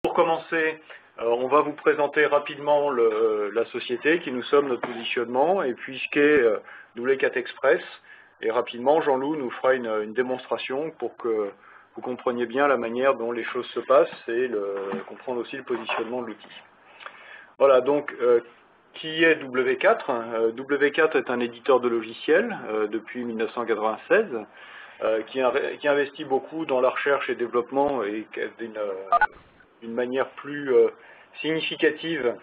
Pour commencer, on va vous présenter rapidement la société, qui nous sommes, notre positionnement, et puis ce qu'est W4 Express. Et rapidement, Jean-Loup nous fera une démonstration pour que vous compreniez bien la manière dont les choses se passent et comprendre aussi le positionnement de l'outil. Voilà, donc, qui est W4 ? W4 est un éditeur de logiciels depuis 1996, qui investit beaucoup dans la recherche et développement et d'une manière plus significative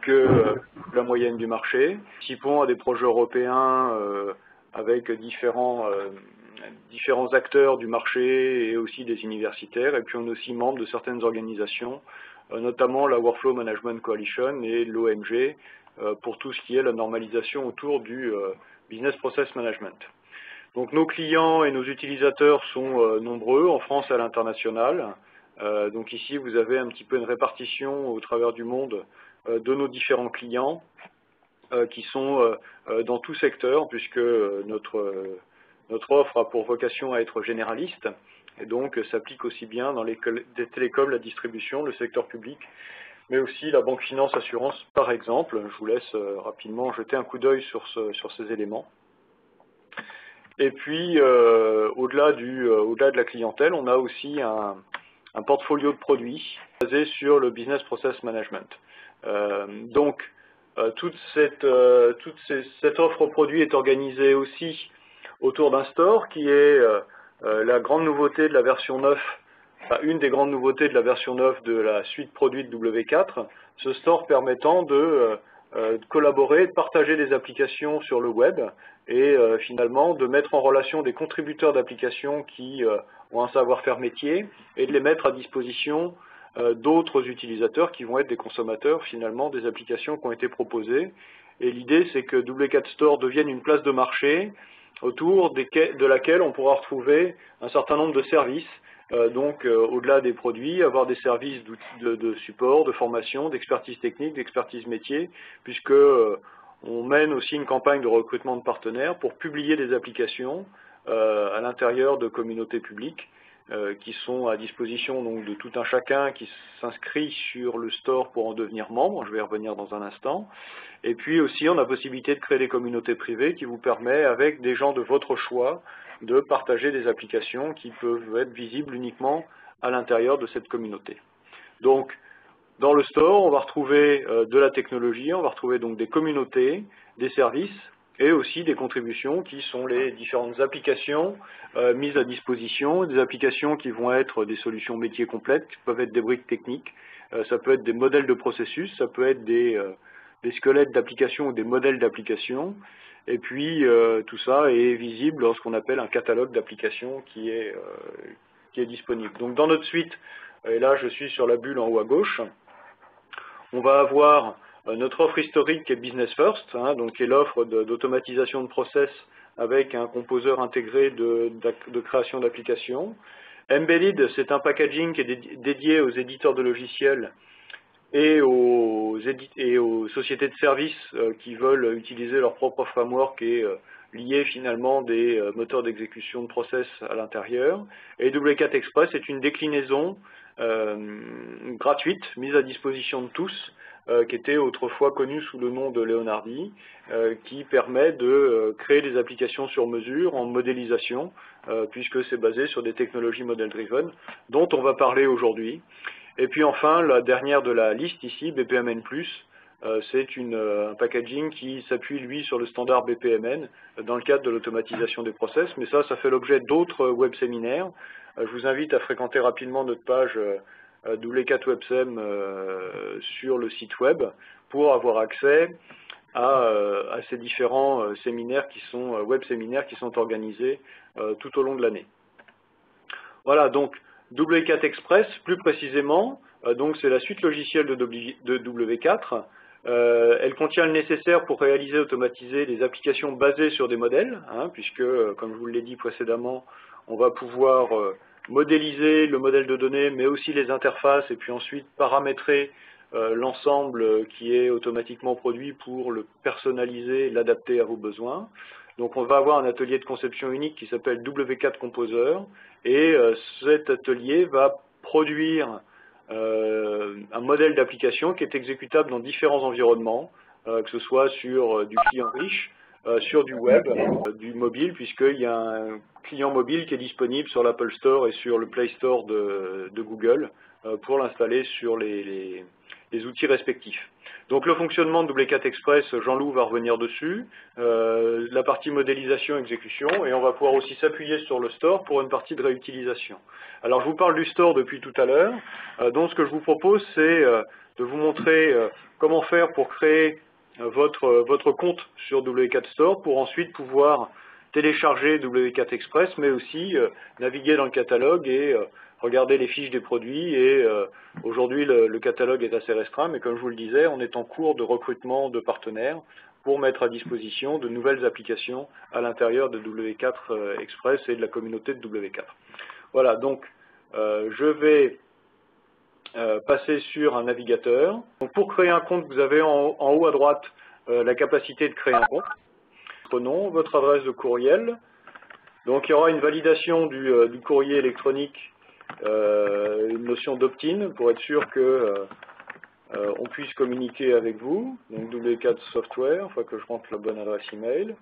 que la moyenne du marché. Nous participons à des projets européens avec différents acteurs du marché et aussi des universitaires, et puis on est aussi membre de certaines organisations, notamment la Workflow Management Coalition et l'OMG, pour tout ce qui est la normalisation autour du Business Process Management. Donc nos clients et nos utilisateurs sont nombreux, en France et à l'international. Donc ici, vous avez un petit peu une répartition au travers du monde de nos différents clients qui sont dans tout secteur, puisque notre offre a pour vocation à être généraliste, et donc s'applique aussi bien dans les télécoms, la distribution, le secteur public, mais aussi la banque, finance, assurance, par exemple. Je vous laisse rapidement jeter un coup d'œil sur ces éléments. Et puis, au-delà de la clientèle, on a aussi un portfolio de produits basé sur le Business Process Management. Donc, toute cette offre produit est organisée aussi autour d'un store qui est la grande nouveauté de la version 9, une des grandes nouveautés de la version 9 de la suite produit de W4, ce store permettant de collaborer, de partager des applications sur le web et finalement de mettre en relation des contributeurs d'applications qui ont un savoir-faire métier et de les mettre à disposition d'autres utilisateurs qui vont être des consommateurs finalement des applications qui ont été proposées. Et l'idée, c'est que W4 Store devienne une place de marché autour de laquelle on pourra retrouver un certain nombre de services. Donc, au-delà des produits, avoir des services de support, de formation, d'expertise technique, d'expertise métier, puisque on mène aussi une campagne de recrutement de partenaires pour publier des applications à l'intérieur de communautés publiques qui sont à disposition donc, de tout un chacun qui s'inscrit sur le store pour en devenir membre. Je vais y revenir dans un instant. Et puis aussi, on a la possibilité de créer des communautés privées qui vous permettent, avec des gens de votre choix, de partager des applications qui peuvent être visibles uniquement à l'intérieur de cette communauté. Donc, dans le store, on va retrouver de la technologie, on va retrouver donc des communautés, des services et aussi des contributions qui sont les différentes applications mises à disposition, des applications qui vont être des solutions métiers complètes, qui peuvent être des briques techniques, ça peut être des modèles de processus, ça peut être des squelettes d'applications ou des modèles d'applications. Et puis, tout ça est visible dans ce qu'on appelle un catalogue d'applications qui est disponible. Donc, dans notre suite, et là, je suis sur la bulle en haut à gauche, on va avoir notre offre historique qui est Business First, donc qui est l'offre d'automatisation de process avec un composeur intégré de création d'applications. Embedded, c'est un packaging qui est dédié aux éditeurs de logiciels et aux sociétés de services qui veulent utiliser leur propre framework et lier finalement des moteurs d'exécution de process à l'intérieur. Et W4 Express est une déclinaison gratuite, mise à disposition de tous, qui était autrefois connue sous le nom de Leonardi, qui permet de créer des applications sur mesure en modélisation, puisque c'est basé sur des technologies model-driven, dont on va parler aujourd'hui. Et puis enfin, la dernière de la liste ici, BPMN+, c'est un packaging qui s'appuie, lui, sur le standard BPMN dans le cadre de l'automatisation des process, mais ça fait l'objet d'autres web séminaires. Je vous invite à fréquenter rapidement notre page W4 WebSem sur le site web pour avoir accès à ces différents séminaires web séminaires qui sont organisés tout au long de l'année. Voilà, donc W4 Express, plus précisément, donc c'est la suite logicielle de W4. Elle contient le nécessaire pour réaliser et automatiser les applications basées sur des modèles, puisque, comme je vous l'ai dit précédemment, on va pouvoir modéliser le modèle de données, mais aussi les interfaces, et puis ensuite paramétrer l'ensemble qui est automatiquement produit pour le personnaliser et l'adapter à vos besoins. Donc on va avoir un atelier de conception unique qui s'appelle W4 Composer, et cet atelier va produire un modèle d'application qui est exécutable dans différents environnements, que ce soit sur du client riche, sur du web, du mobile, puisqu'il y a un client mobile qui est disponible sur l'Apple Store et sur le Play Store de Google pour l'installer sur les outils respectifs. Donc le fonctionnement de W4 Express, Jean-Loup va revenir dessus, la partie modélisation, exécution, et on va pouvoir aussi s'appuyer sur le store pour une partie de réutilisation. Alors je vous parle du store depuis tout à l'heure, donc ce que je vous propose c'est de vous montrer comment faire pour créer votre compte sur W4 Store pour ensuite pouvoir télécharger W4 Express, mais aussi naviguer dans le catalogue et regarder les fiches des produits. Et aujourd'hui, le catalogue est assez restreint, mais comme je vous le disais, on est en cours de recrutement de partenaires pour mettre à disposition de nouvelles applications à l'intérieur de W4 Express et de la communauté de W4. Voilà, donc je vais passer sur un navigateur. Donc, pour créer un compte, vous avez en haut à droite la capacité de créer un compte. Votre nom, votre adresse de courriel. Donc il y aura une validation du courrier électronique, une notion d'opt-in pour être sûr que on puisse communiquer avec vous. Donc W4 Software, il faut que je rentre la bonne adresse email.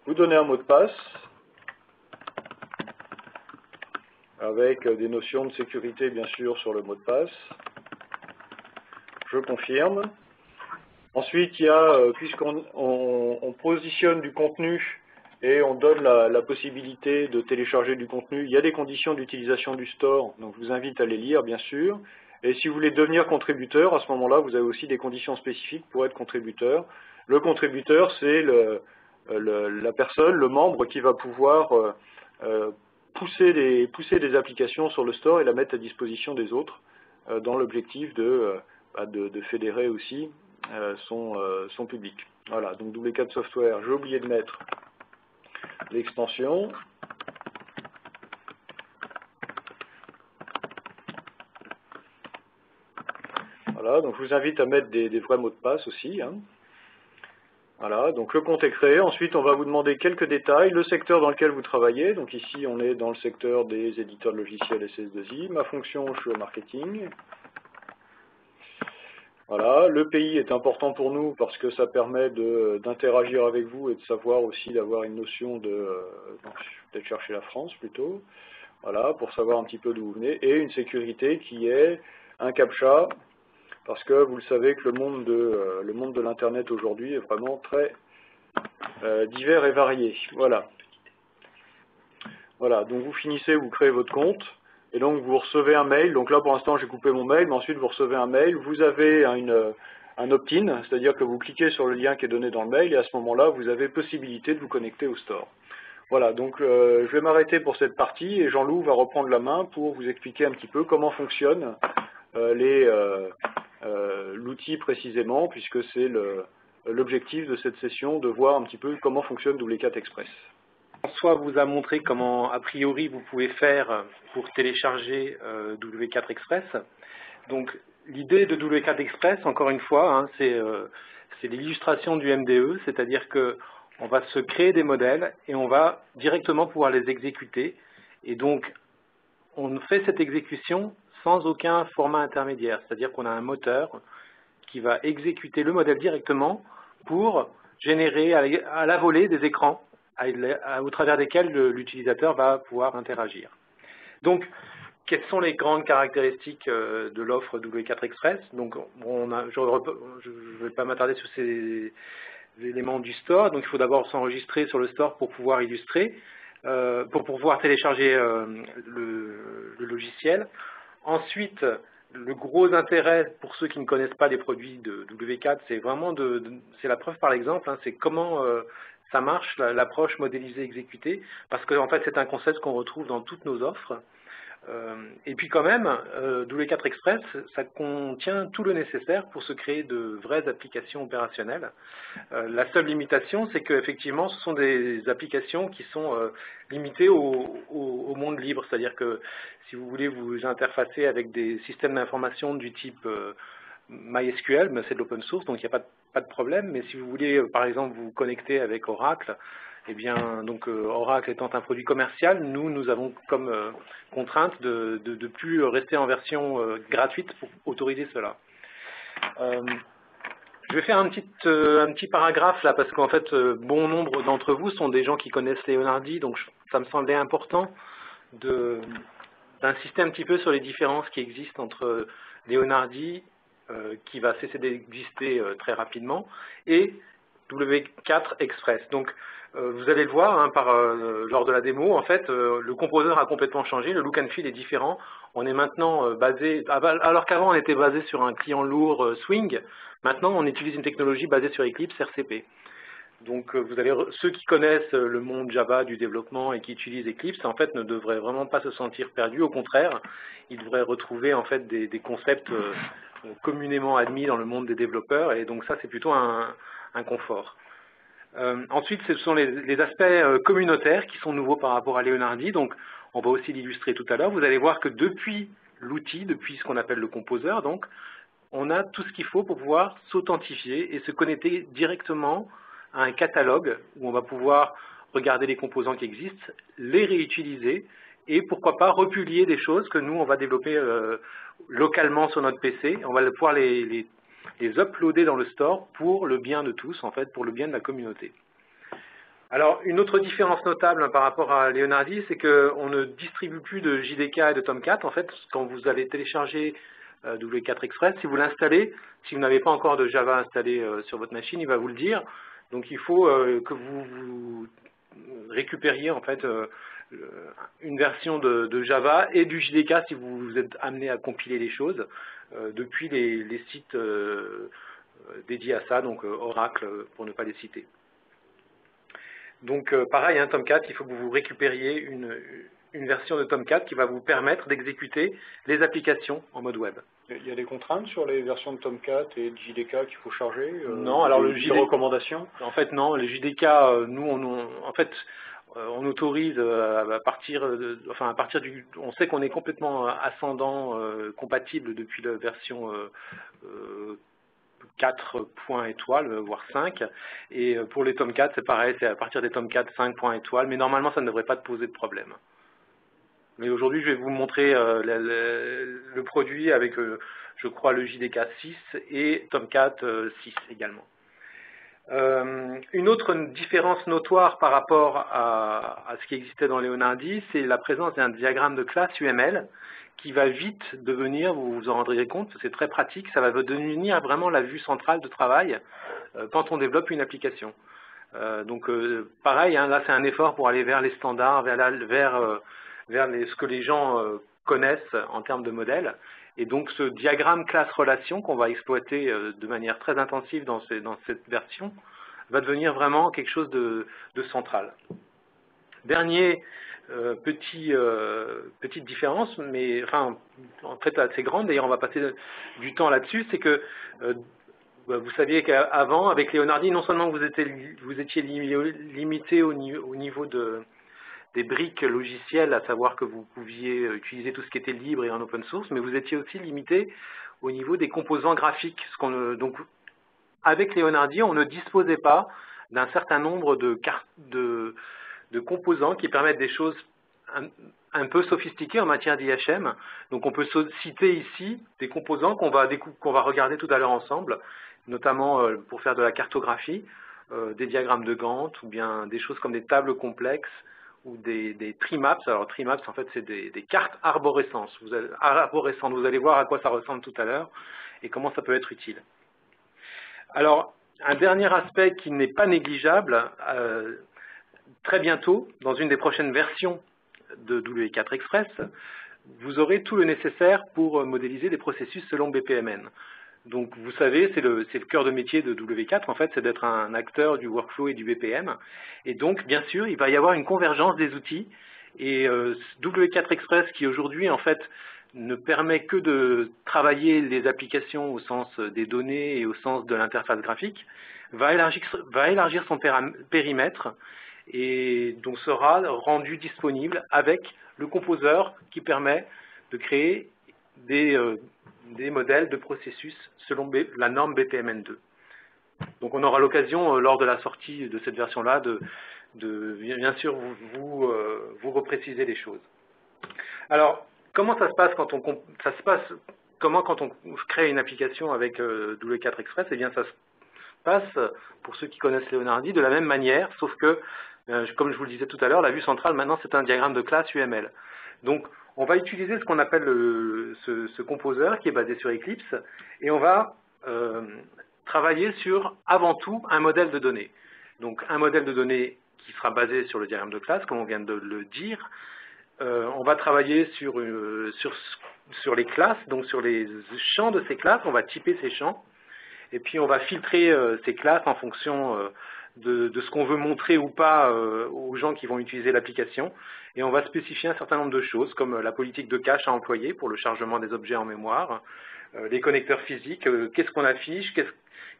Vous donnez un mot de passe avec des notions de sécurité bien sûr sur le mot de passe. Je confirme. Ensuite, il y a, puisqu'on positionne du contenu et on donne la possibilité de télécharger du contenu, il y a des conditions d'utilisation du store, donc je vous invite à les lire, bien sûr. Et si vous voulez devenir contributeur, à ce moment-là, vous avez aussi des conditions spécifiques pour être contributeur. Le contributeur, c'est la personne, le membre qui va pouvoir pousser des applications sur le store et la mettre à disposition des autres, dans l'objectif de fédérer aussi son public. Voilà, donc W4 Software, j'ai oublié de mettre l'extension. Voilà, donc je vous invite à mettre des vrais mots de passe aussi. Hein. Voilà, donc le compte est créé. Ensuite, on va vous demander quelques détails. Le secteur dans lequel vous travaillez. Donc ici, on est dans le secteur des éditeurs de logiciels SS2I. Ma fonction, je suis au marketing. Voilà, le pays est important pour nous parce que ça permet d'interagir avec vous et de savoir aussi d'avoir une notion peut-être chercher la France plutôt, voilà, pour savoir un petit peu d'où vous venez, et une sécurité qui est un CAPTCHA, parce que vous le savez que le monde de l'Internet aujourd'hui est vraiment très divers et varié. Voilà. Voilà, donc vous finissez, vous créez votre compte. Et donc vous recevez un mail, donc là pour l'instant j'ai coupé mon mail, mais ensuite vous recevez un mail, vous avez un opt-in, c'est-à-dire que vous cliquez sur le lien qui est donné dans le mail, et à ce moment-là vous avez possibilité de vous connecter au store. Voilà, donc je vais m'arrêter pour cette partie, et Jean-Loup va reprendre la main pour vous expliquer un petit peu comment fonctionne l'outil précisément, puisque c'est l'objectif de cette session, de voir un petit peu comment fonctionne W4 Express. François vous a montré comment, a priori, vous pouvez faire pour télécharger W4 Express. Donc, l'idée de W4 Express, encore une fois, hein, c'est l'illustration du MDE, c'est-à-dire qu'on va se créer des modèles et on va directement pouvoir les exécuter. Et donc, on fait cette exécution sans aucun format intermédiaire, c'est-à-dire qu'on a un moteur qui va exécuter le modèle directement pour générer à la volée des écrans au travers desquels l'utilisateur va pouvoir interagir. Donc, quelles sont les grandes caractéristiques de l'offre W4 Express? Donc, je ne vais pas m'attarder sur ces éléments du store. Donc, il faut d'abord s'enregistrer sur le store pour pouvoir illustrer, pour pouvoir télécharger le logiciel. Ensuite, le gros intérêt pour ceux qui ne connaissent pas les produits de W4, c'est vraiment c'est la preuve par l'exemple, hein, c'est comment ça marche, l'approche modélisée exécutée, parce que en fait c'est un concept qu'on retrouve dans toutes nos offres. Et puis quand même, W4 Express, ça contient tout le nécessaire pour se créer de vraies applications opérationnelles. La seule limitation, c'est qu'effectivement, ce sont des applications qui sont limitées au monde libre. C'est-à-dire que si vous voulez vous interfacer avec des systèmes d'information du type MySQL, c'est de l'open source, donc il n'y a pas de problème. Mais si vous voulez, par exemple, vous connecter avec Oracle, eh bien, donc Oracle étant un produit commercial, nous avons comme contrainte de ne plus rester en version gratuite pour autoriser cela. Je vais faire un petit paragraphe là, parce qu'en fait, bon nombre d'entre vous sont des gens qui connaissent Leonardi, donc ça me semblait important d'insister un petit peu sur les différences qui existent entre Leonardi, qui va cesser d'exister très rapidement, et W4 Express. Donc, vous allez le voir hein, lors de la démo, en fait, le composeur a complètement changé, le look and feel est différent. On est maintenant basé, alors qu'avant on était basé sur un client lourd Swing, maintenant on utilise une technologie basée sur Eclipse RCP. Donc, ceux qui connaissent le monde Java du développement et qui utilisent Eclipse, en fait, ne devraient vraiment pas se sentir perdus. Au contraire, ils devraient retrouver en fait des concepts communément admis dans le monde des développeurs. Et donc, ça, c'est plutôt un confort. Ensuite, ce sont les aspects communautaires qui sont nouveaux par rapport à Leonardi. Donc, on va aussi l'illustrer tout à l'heure. Vous allez voir que depuis l'outil, depuis ce qu'on appelle le composeur, donc, on a tout ce qu'il faut pour pouvoir s'authentifier et se connecter directement à un catalogue où on va pouvoir regarder les composants qui existent, les réutiliser et pourquoi pas republier des choses que nous, on va développer localement sur notre PC. On va pouvoir les uploader dans le store pour le bien de tous, en fait, pour le bien de la communauté. Alors, une autre différence notable par rapport à Leonardi, c'est qu'on ne distribue plus de JDK et de Tomcat. En fait, quand vous allez télécharger W4 Express, si vous l'installez, si vous n'avez pas encore de Java installé sur votre machine, il va vous le dire. Donc, il faut que vous récupériez en fait une version de Java et du JDK si vous êtes amené à compiler les choses depuis les sites dédiés à ça, donc Oracle pour ne pas les citer. Donc pareil, hein, Tomcat, il faut que vous récupériez une version de Tomcat qui va vous permettre d'exécuter les applications en mode web. Il y a des contraintes sur les versions de Tomcat et de JDK qu'il faut charger? Non, alors le JDK... recommandations? En fait, non, les JDK, nous, on autorise à partir du... On sait qu'on est complètement ascendant, compatible depuis la version 4 points étoiles, voire 5. Et pour les Tomcat, c'est pareil, c'est à partir des Tomcat 5 points étoiles, mais normalement, ça ne devrait pas te poser de problème. Mais aujourd'hui, je vais vous montrer le produit avec, je crois, le JDK 6 et Tomcat 6 également. Une autre différence notoire par rapport à ce qui existait dans Leonardi, c'est la présence d'un diagramme de classe UML qui va vite devenir, vous vous en rendrez compte, c'est très pratique, ça va devenir vraiment la vue centrale de travail quand on développe une application. Donc pareil, hein, là c'est un effort pour aller vers les standards, vers ce que les gens connaissent en termes de modèles. Et donc ce diagramme classe-relation qu'on va exploiter de manière très intensive dans cette version va devenir vraiment quelque chose de central. Dernier petite différence, mais enfin en fait assez grande, d'ailleurs on va passer du temps là-dessus, c'est que vous saviez qu'avant, avec Leonardi, non seulement vous étiez limité au niveau des briques logicielles, à savoir que vous pouviez utiliser tout ce qui était libre et en open source, mais vous étiez aussi limité au niveau des composants graphiques. Donc, avec Leonardi, on ne disposait pas d'un certain nombre de composants qui permettent des choses un peu sophistiquées en matière d'IHM. Donc, on peut citer ici des composants qu'on va regarder tout à l'heure ensemble, notamment pour faire de la cartographie, des diagrammes de Gantt, ou bien des choses comme des tables complexes, ou des tree maps. Alors, tree maps, en fait, c'est des cartes arborescentes. Vous allez voir à quoi ça ressemble tout à l'heure et comment ça peut être utile. Alors, un dernier aspect qui n'est pas négligeable, très bientôt, dans une des prochaines versions de W4 Express, vous aurez tout le nécessaire pour modéliser des processus selon BPMN. Donc, vous savez, c'est le cœur de métier de W4, en fait, c'est d'être un acteur du workflow et du BPM. Et donc, bien sûr, il va y avoir une convergence des outils. Et W4 Express, qui aujourd'hui, en fait, ne permet que de travailler les applications au sens des données et au sens de l'interface graphique, va élargir son périmètre et donc sera rendu disponible avec le composeur qui permet de créer des modèles de processus selon la norme BPMN2. Donc on aura l'occasion, lors de la sortie de cette version-là, bien sûr, vous repréciser les choses. Alors, comment ça se passe quand on crée une application avec W4 Express? Eh bien, ça se passe, pour ceux qui connaissent Leonardi, de la même manière, sauf que, comme je vous le disais tout à l'heure, la vue centrale, maintenant, c'est un diagramme de classe UML. Donc, on va utiliser ce qu'on appelle ce composeur qui est basé sur Eclipse, et on va travailler sur, avant tout, un modèle de données. Donc, un modèle de données qui sera basé sur le diagramme de classe, comme on vient de le dire. On va travailler sur les classes, donc sur les champs de ces classes, on va typer ces champs, et puis on va filtrer ces classes en fonction de ce qu'on veut montrer ou pas aux gens qui vont utiliser l'application, et on va spécifier un certain nombre de choses, comme la politique de cache à employer pour le chargement des objets en mémoire, les connecteurs physiques, qu'est-ce qu'on affiche,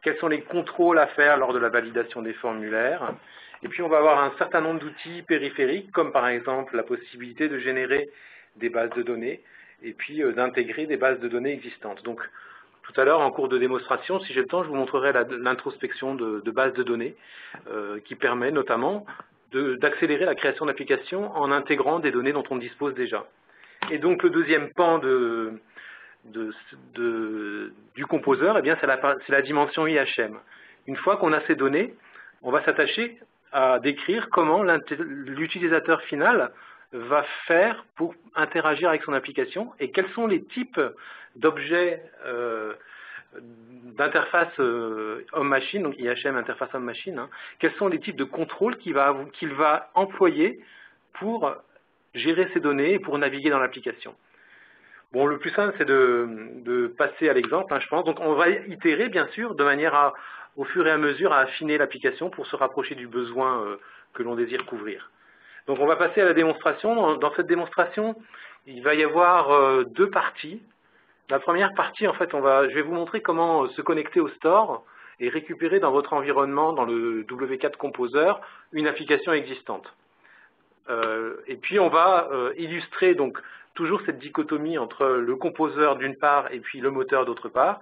quels sont les contrôles à faire lors de la validation des formulaires. Et puis on va avoir un certain nombre d'outils périphériques, comme par exemple la possibilité de générer des bases de données, et puis d'intégrer des bases de données existantes. Donc tout à l'heure, en cours de démonstration, si j'ai le temps, je vous montrerai l'introspection de bases de données, qui permet notamment d'accélérer la création d'applications en intégrant des données dont on dispose déjà. Et donc le deuxième pan du composeur, eh bien, c'est la dimension IHM. Une fois qu'on a ces données, on va s'attacher à décrire comment l'utilisateur final va faire pour interagir avec son application et quels sont les types d'objets d'interface homme-machine, donc IHM, interface homme-machine, hein, quels sont les types de contrôles qu'il va employer pour gérer ces données et pour naviguer dans l'application. Bon, le plus simple, c'est de passer à l'exemple, hein, je pense. Donc, on va itérer, bien sûr, de manière au fur et à mesure, à affiner l'application pour se rapprocher du besoin que l'on désire couvrir. Donc, on va passer à la démonstration. Dans cette démonstration, il va y avoir deux parties. La première partie, en fait, je vais vous montrer comment se connecter au store et récupérer dans votre environnement, dans le W4 Composer, une application existante. Et puis, on va illustrer donc toujours cette dichotomie entre le composeur d'une part et puis le moteur d'autre part.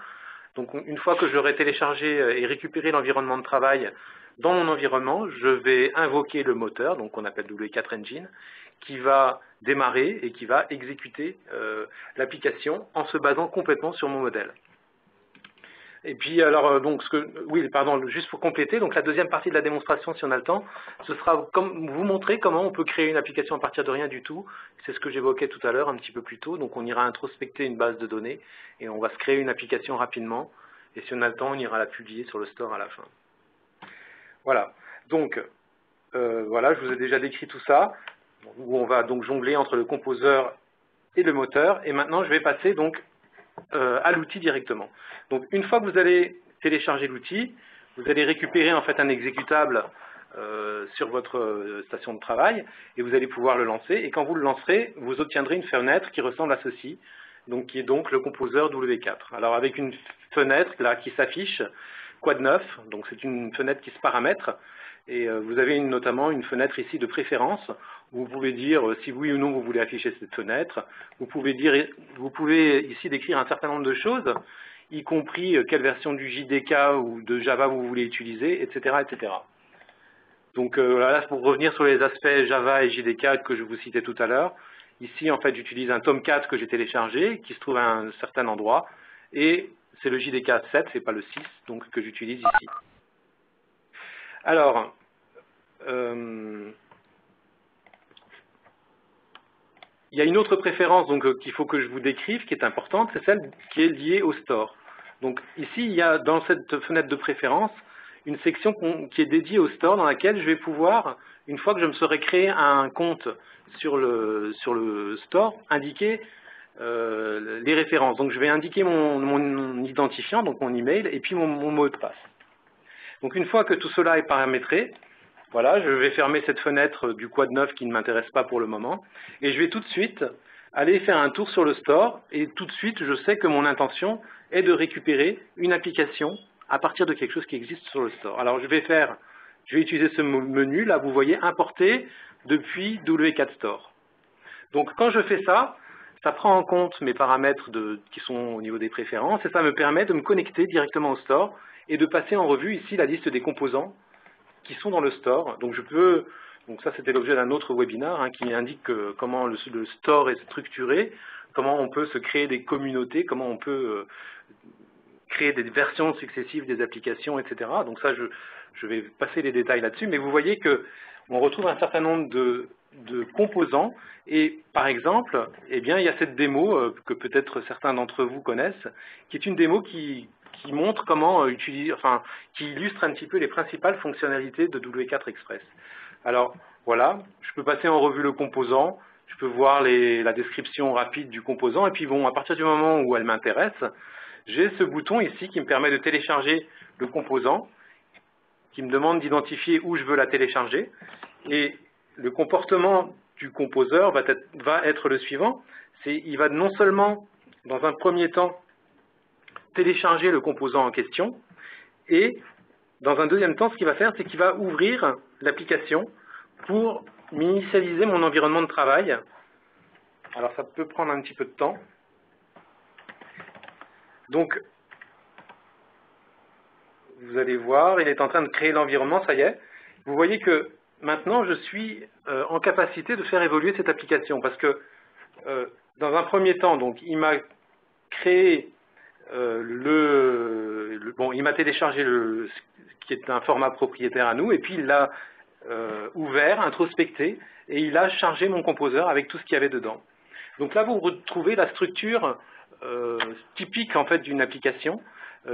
Donc une fois que j'aurai téléchargé et récupéré l'environnement de travail dans mon environnement, je vais invoquer le moteur, donc qu'on appelle W4 Engine, qui va démarrer et qui va exécuter l'application en se basant complètement sur mon modèle. Et puis, alors, donc, juste pour compléter, donc la deuxième partie de la démonstration, si on a le temps, ce sera vous montrer comment on peut créer une application à partir de rien du tout. C'est ce que j'évoquais tout à l'heure, un petit peu plus tôt. Donc, on ira introspecter une base de données et on va se créer une application rapidement. Et si on a le temps, on ira la publier sur le store à la fin. Voilà. Donc, voilà, je vous ai déjà décrit tout ça, où on va donc jongler entre le composeur et le moteur. Et maintenant, je vais passer donc à l'outil directement. Donc une fois que vous allez télécharger l'outil, vous allez récupérer en fait un exécutable sur votre station de travail et vous allez pouvoir le lancer. Et quand vous le lancerez, vous obtiendrez une fenêtre qui ressemble à ceci, donc qui est donc le composeur W4. Alors avec une fenêtre là qui s'affiche, Quad 9, donc c'est une fenêtre qui se paramètre. Et vous avez notamment une fenêtre ici de préférence où vous pouvez dire si oui ou non vous voulez afficher cette fenêtre. Vous pouvez ici décrire un certain nombre de choses, y compris quelle version du JDK ou de Java vous voulez utiliser, etc. etc. Donc là, pour revenir sur les aspects Java et JDK que je vous citais tout à l'heure, ici en fait j'utilise un Tomcat que j'ai téléchargé, qui se trouve à un certain endroit, et c'est le JDK 7, c'est pas le 6, donc que j'utilise ici. Alors, il y a une autre préférence qu'il faut que je vous décrive, qui est importante, c'est celle qui est liée au store. Donc ici, il y a dans cette fenêtre de préférence une section qui est dédiée au store, dans laquelle je vais pouvoir, une fois que je me serai créé un compte sur le store, indiquer les références. Donc je vais indiquer mon identifiant, donc mon email, et puis mon mot de passe. Donc une fois que tout cela est paramétré, voilà, je vais fermer cette fenêtre du Quad 9 qui ne m'intéresse pas pour le moment, et je vais tout de suite aller faire un tour sur le store, et tout de suite je sais que mon intention est de récupérer une application à partir de quelque chose qui existe sur le store. Alors je vais utiliser ce menu, là vous voyez, importer depuis W4 Store. Donc quand je fais ça, ça prend en compte mes paramètres qui sont au niveau des préférences, et ça me permet de me connecter directement au store, et de passer en revue ici la liste des composants qui sont dans le store. Donc ça c'était l'objet d'un autre webinaire hein, qui indique comment le store est structuré, comment on peut se créer des communautés, comment on peut créer des versions successives des applications, etc. Donc ça, je vais passer les détails là-dessus, mais vous voyez qu'on retrouve un certain nombre de composants, et par exemple, eh bien, il y a cette démo que peut-être certains d'entre vous connaissent, qui est une démo qui montre comment qui illustre un petit peu les principales fonctionnalités de W4 Express. Alors, voilà, je peux passer en revue le composant, je peux voir la description rapide du composant, et puis bon, à partir du moment où elle m'intéresse, j'ai ce bouton ici qui me permet de télécharger le composant, qui me demande d'identifier où je veux la télécharger, et le comportement du composeur va être le suivant, il va non seulement, dans un premier temps, télécharger le composant en question, et dans un deuxième temps, ce qu'il va faire, c'est qu'il va ouvrir l'application pour m'initialiser mon environnement de travail. Alors ça peut prendre un petit peu de temps. Donc, vous allez voir, il est en train de créer l'environnement, ça y est. Vous voyez que maintenant, je suis en capacité de faire évoluer cette application parce que, dans un premier temps, donc, il m'a créé il m'a téléchargé ce qui est un format propriétaire à nous, et puis il l'a ouvert, introspecté, et il a chargé mon composeur avec tout ce qu'il y avait dedans. Donc là, vous retrouvez la structure typique en fait d'une application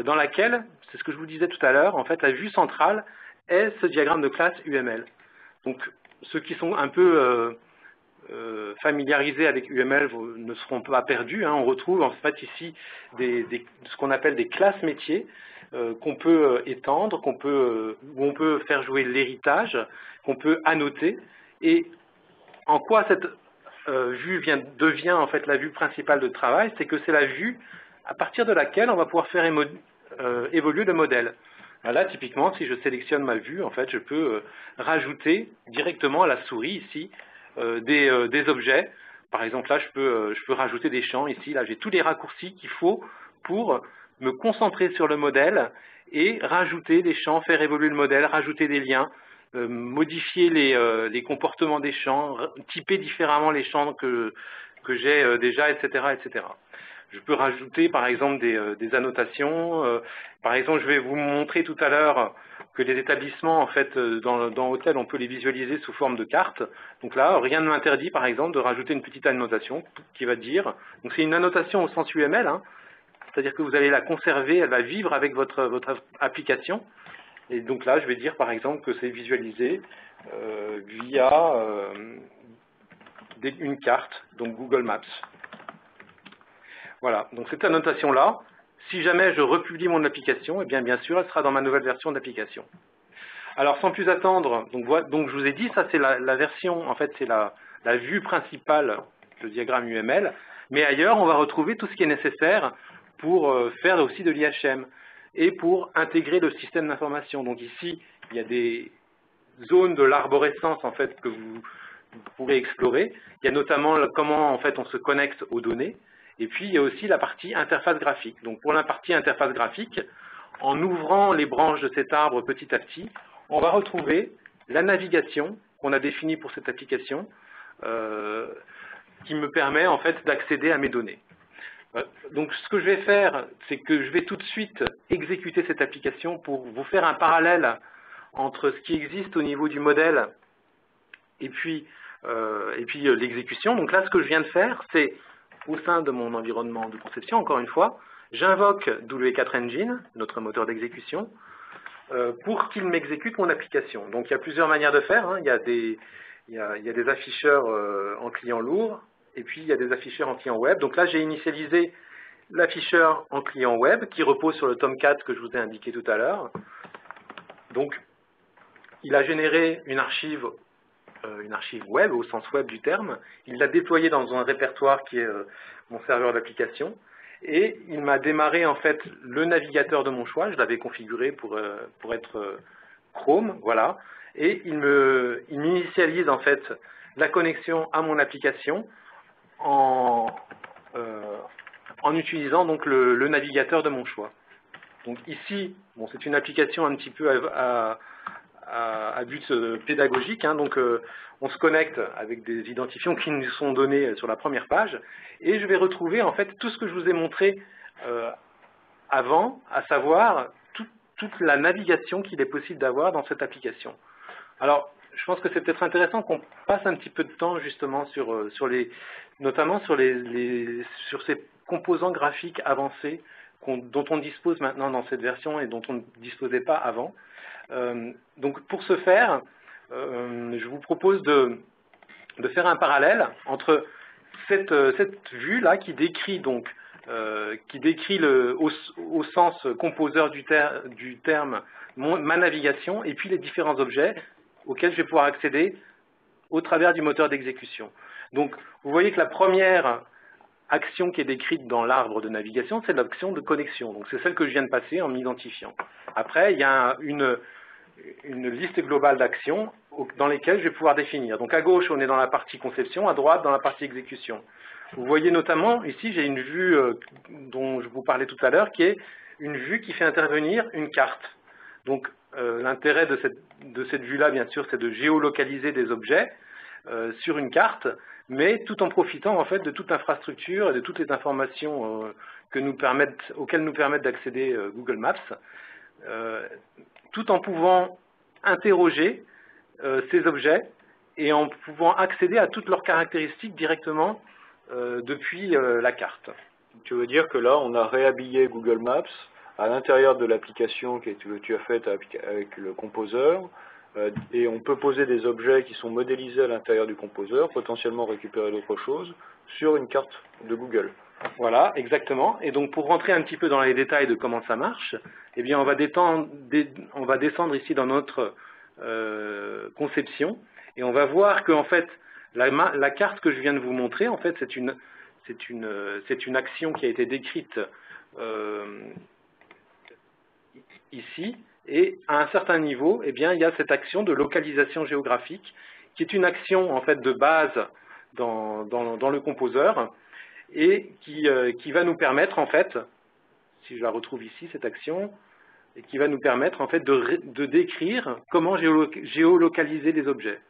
dans laquelle, c'est ce que je vous disais tout à l'heure, en fait la vue centrale est ce diagramme de classe UML. Donc ceux qui sont un peu familiarisés avec UML ne seront pas perdus, hein. On retrouve en fait ici ce qu'on appelle des classes métiers qu'on peut étendre, où on peut faire jouer l'héritage, qu'on peut annoter, et en quoi cette vue devient en fait la vue principale de travail, c'est que c'est la vue à partir de laquelle on va pouvoir faire évoluer le modèle. Là, typiquement, si je sélectionne ma vue, en fait, je peux rajouter directement à la souris ici des objets. Par exemple, là, je peux rajouter des champs. Ici, là, j'ai tous les raccourcis qu'il faut pour me concentrer sur le modèle et rajouter des champs, faire évoluer le modèle, rajouter des liens, modifier les comportements des champs, typer différemment les champs que j'ai déjà, etc., etc. Je peux rajouter, par exemple, des annotations. Par exemple, je vais vous montrer tout à l'heure que les établissements, en fait, dans Hôtel, on peut les visualiser sous forme de carte. Donc là, rien ne m'interdit, par exemple, de rajouter une petite annotation qui va dire. Donc c'est une annotation au sens UML, hein, c'est-à-dire que vous allez la conserver, elle va vivre avec votre application. Et donc là, je vais dire, par exemple, que c'est visualisé via une carte, donc Google Maps. Voilà, donc cette annotation-là, si jamais je republie mon application, eh bien sûr, elle sera dans ma nouvelle version d'application. Alors, sans plus attendre, donc je vous ai dit, ça c'est la version, en fait, c'est la vue principale, le diagramme UML, mais ailleurs, on va retrouver tout ce qui est nécessaire pour faire aussi de l'IHM et pour intégrer le système d'information. Donc ici, il y a des zones de l'arborescence, en fait, que vous pourrez explorer. Il y a notamment comment, en fait, on se connecte aux données. Et puis, il y a aussi la partie interface graphique. Donc, pour la partie interface graphique, en ouvrant les branches de cet arbre petit à petit, on va retrouver la navigation qu'on a définie pour cette application, qui me permet, en fait, d'accéder à mes données. Donc, ce que je vais faire, c'est que je vais tout de suite exécuter cette application pour vous faire un parallèle entre ce qui existe au niveau du modèle et puis l'exécution. Donc là, ce que je viens de faire, c'est au sein de mon environnement de conception, encore une fois, j'invoque W4 Engine, notre moteur d'exécution, pour qu'il m'exécute mon application. Donc il y a plusieurs manières de faire, hein. Il y a des afficheurs en client lourd, et puis il y a des afficheurs en client web. Donc là, j'ai initialisé l'afficheur en client web, qui repose sur le Tomcat que je vous ai indiqué tout à l'heure. Donc, il a généré une archive web, au sens web du terme. Il l'a déployé dans un répertoire qui est mon serveur d'application. Et il m'a démarré en fait le navigateur de mon choix. Je l'avais configuré pour être Chrome, voilà. Et il m'initialise en fait la connexion à mon application en utilisant donc le navigateur de mon choix. Donc ici, bon, c'est une application un petit peu à but pédagogique. Hein. Donc, on se connecte avec des identifiants qui nous sont donnés sur la première page, et je vais retrouver en fait tout ce que je vous ai montré avant, à savoir toute la navigation qu'il est possible d'avoir dans cette application. Alors, je pense que c'est peut-être intéressant qu'on passe un petit peu de temps justement notamment sur ces composants graphiques avancés dont on dispose maintenant dans cette version et dont on ne disposait pas avant. Donc, pour ce faire, je vous propose de faire un parallèle entre cette vue-là qui décrit donc au sens composeur du terme ma navigation, et puis les différents objets auxquels je vais pouvoir accéder au travers du moteur d'exécution. Donc, vous voyez que la première action qui est décrite dans l'arbre de navigation, c'est l'action de connexion. Donc, c'est celle que je viens de passer en m'identifiant. Après, il y a une liste globale d'actions dans lesquelles je vais pouvoir définir. Donc, à gauche, on est dans la partie conception, à droite, dans la partie exécution. Vous voyez notamment, ici, j'ai une vue dont je vous parlais tout à l'heure, qui est une vue qui fait intervenir une carte. Donc, l'intérêt de cette vue-là, bien sûr, c'est de géolocaliser des objets sur une carte, mais tout en profitant, en fait, de toute l'infrastructure et de toutes les informations auxquelles nous permettent d'accéder Google Maps, tout en pouvant interroger ces objets et en pouvant accéder à toutes leurs caractéristiques directement depuis la carte. Tu veux dire que là, on a réhabillé Google Maps à l'intérieur de l'application que tu as faite avec le composeur, et on peut poser des objets qui sont modélisés à l'intérieur du composeur, potentiellement récupérer d'autres choses, sur une carte de Google. Voilà, exactement. Et donc, pour rentrer un petit peu dans les détails de comment ça marche, eh bien, on va descendre ici dans notre conception, et on va voir que, en fait, la carte que je viens de vous montrer, en fait, c'est une action qui a été décrite ici, et à un certain niveau, eh bien, il y a cette action de localisation géographique, qui est une action en fait de base dans le composeur, et qui va nous permettre, en fait, si je la retrouve ici, cette action, et qui va nous permettre en fait de décrire comment géolocaliser les objets.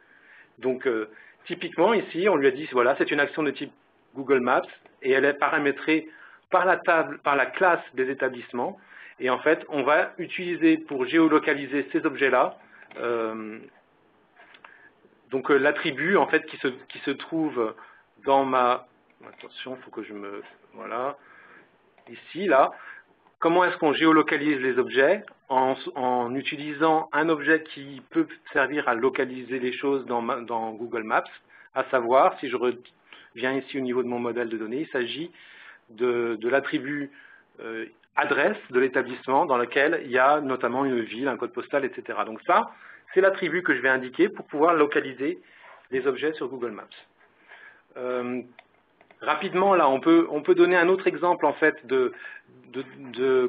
Donc, typiquement, ici, on lui a dit, voilà, c'est une action de type Google Maps, et elle est paramétrée par la classe des établissements, et en fait, on va utiliser pour géolocaliser ces objets-là, donc l'attribut en fait qui se trouve dans ma... Attention, il faut que je me... Voilà, ici, là. Comment est-ce qu'on géolocalise les objets? En utilisant un objet qui peut servir à localiser les choses dans Google Maps, à savoir, si je reviens ici au niveau de mon modèle de données, il s'agit de l'attribut adresse de l'établissement dans lequel il y a notamment une ville, un code postal, etc. Donc ça, c'est l'attribut que je vais indiquer pour pouvoir localiser les objets sur Google Maps. Rapidement, là, on peut donner un autre exemple en fait de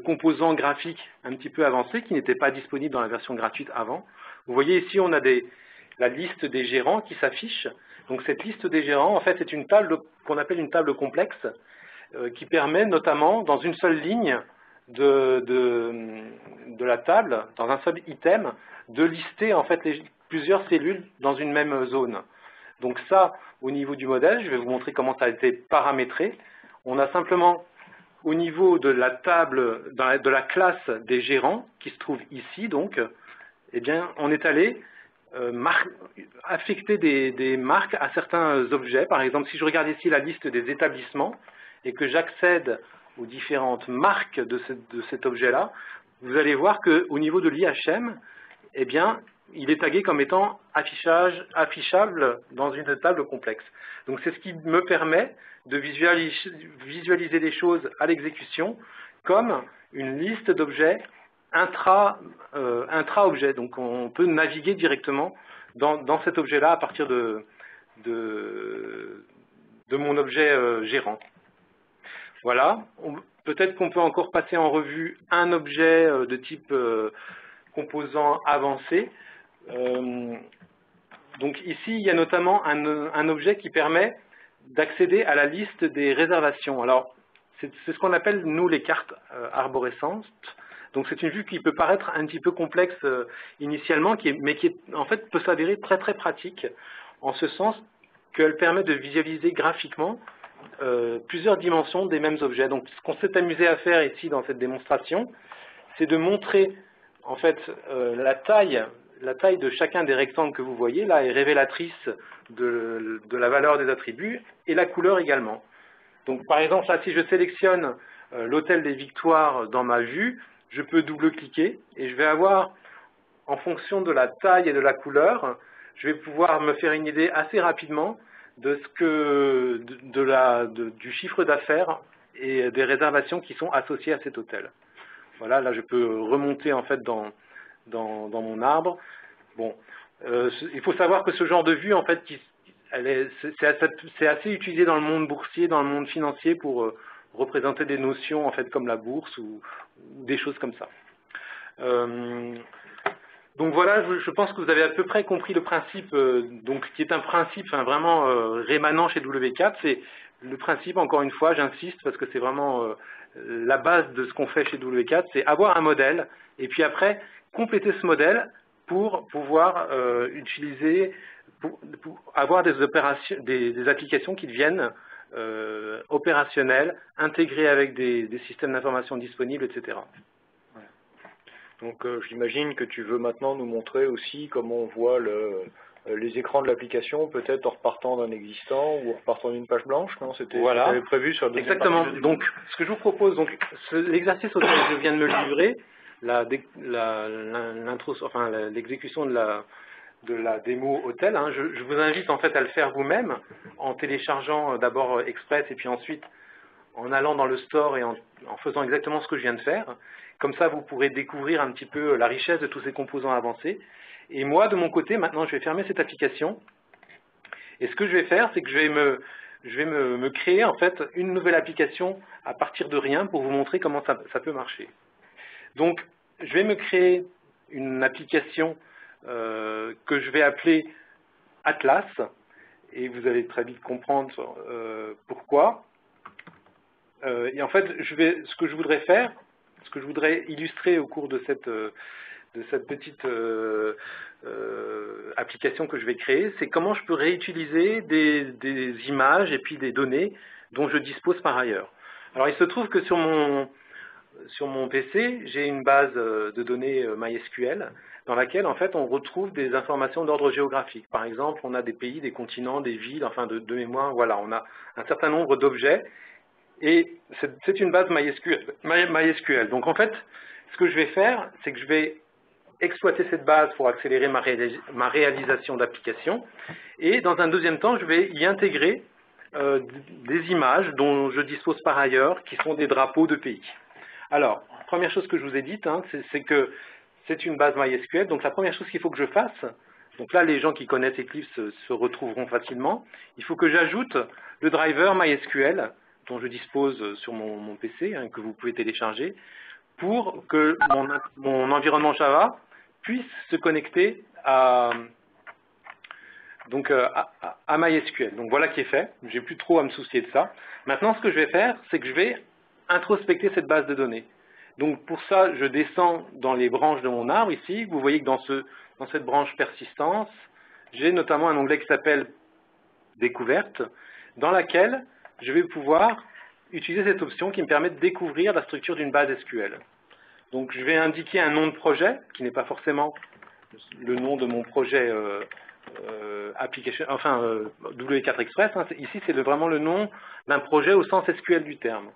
composants graphiques un petit peu avancés qui n'étaient pas disponibles dans la version gratuite avant. Vous voyez ici, on a la liste des gérants qui s'affiche. Donc cette liste des gérants, en fait, c'est une table qu'on appelle une table complexe qui permet notamment, dans une seule ligne de la table, dans un seul item, de lister en fait plusieurs cellules dans une même zone. Donc ça, au niveau du modèle, je vais vous montrer comment ça a été paramétré. On a simplement, au niveau de la table, de la classe des gérants, qui se trouve ici, donc, eh bien, on est allé affecter des marques à certains objets. Par exemple, si je regarde ici la liste des établissements et que j'accède aux différentes marques de cet objet-là, vous allez voir qu'au niveau de l'IHM, eh bien, il est tagué comme étant affichable dans une table complexe. Donc c'est ce qui me permet de visualiser les choses à l'exécution comme une liste d'objets intra-objet. Donc on peut naviguer directement dans cet objet-là à partir de mon objet gérant. Voilà. Peut-être qu'on peut encore passer en revue un objet de type composant avancé. Donc ici, il y a notamment un objet qui permet d'accéder à la liste des réservations. Alors, c'est ce qu'on appelle, nous, les cartes arborescentes. Donc c'est une vue qui peut paraître un petit peu complexe initialement, mais qui en fait peut s'avérer très très pratique, en ce sens qu'elle permet de visualiser graphiquement plusieurs dimensions des mêmes objets. Donc ce qu'on s'est amusé à faire ici dans cette démonstration, c'est de montrer en fait la taille de chacun des rectangles que vous voyez là est révélatrice de la valeur des attributs et la couleur également. Donc par exemple là, si je sélectionne l'hôtel des Victoires dans ma vue, je peux double-cliquer et je vais avoir, en fonction de la taille et de la couleur, je vais pouvoir me faire une idée assez rapidement de ce que du chiffre d'affaires et des réservations qui sont associées à cet hôtel. Voilà, là je peux remonter en fait dans mon arbre. Bon, il faut savoir que ce genre de vue en fait, c'est assez utilisé dans le monde boursier, dans le monde financier pour représenter des notions en fait comme la bourse ou des choses comme ça. Donc voilà, je pense que vous avez à peu près compris le principe, donc qui est un principe vraiment rémanent chez W4. C'est le principe, encore une fois, j'insiste, parce que c'est vraiment la base de ce qu'on fait chez W4, c'est avoir un modèle, et puis après, compléter ce modèle pour pouvoir utiliser, pour avoir des applications qui deviennent opérationnelles, intégrées avec des systèmes d'information disponibles, etc. Donc j'imagine que tu veux maintenant nous montrer aussi comment on voit les écrans de l'application, peut-être en repartant d'un existant ou en repartant d'une page blanche, non? C'était voilà. Ce que tu avais prévu sur la deuxième Exactement. partie. Donc ce que je vous propose, l'exercice auquel je viens de me livrer, l'exécution de la démo hôtel, je vous invite en fait à le faire vous-même en téléchargeant d'abord Express et puis ensuite en allant dans le store et en faisant exactement ce que je viens de faire. Comme ça, vous pourrez découvrir un petit peu la richesse de tous ces composants avancés. Et moi, de mon côté, maintenant, je vais fermer cette application. Et ce que je vais faire, c'est que je vais me créer en fait une nouvelle application à partir de rien pour vous montrer comment ça peut marcher. Donc, je vais me créer une application que je vais appeler Atlas. Et vous allez très vite comprendre pourquoi. Et en fait, ce que je voudrais faire, ce que je voudrais illustrer au cours de cette petite application que je vais créer, c'est comment je peux réutiliser des images et puis des données dont je dispose par ailleurs. Alors, il se trouve que sur mon PC, j'ai une base de données MySQL dans laquelle, en fait, on retrouve des informations d'ordre géographique. Par exemple, on a des pays, des continents, des villes, enfin, de mémoire, voilà, on a un certain nombre d'objets. Et c'est une base MySQL. Donc en fait, ce que je vais faire, c'est que je vais exploiter cette base pour accélérer ma réalisation d'application. Et dans un deuxième temps, je vais y intégrer des images dont je dispose par ailleurs, qui sont des drapeaux de pays. Alors, première chose que je vous ai dite, c'est que c'est une base MySQL. Donc la première chose qu'il faut que je fasse, donc là les gens qui connaissent Eclipse se retrouveront facilement, il faut que j'ajoute le driver MySQL dont je dispose sur mon PC, que vous pouvez télécharger, pour que mon environnement Java puisse se connecter à MySQL. Donc voilà qui est fait, j'ai plus trop à me soucier de ça. Maintenant, ce que je vais faire, c'est que je vais introspecter cette base de données. Donc pour ça, je descends dans les branches de mon arbre ici. Vous voyez que dans cette branche persistance, j'ai notamment un onglet qui s'appelle Découverte, dans laquelle je vais pouvoir utiliser cette option qui me permet de découvrir la structure d'une base SQL. Donc je vais indiquer un nom de projet, qui n'est pas forcément le nom de mon projet W4 Express. Ici, c'est vraiment le nom d'un projet au sens SQL du terme.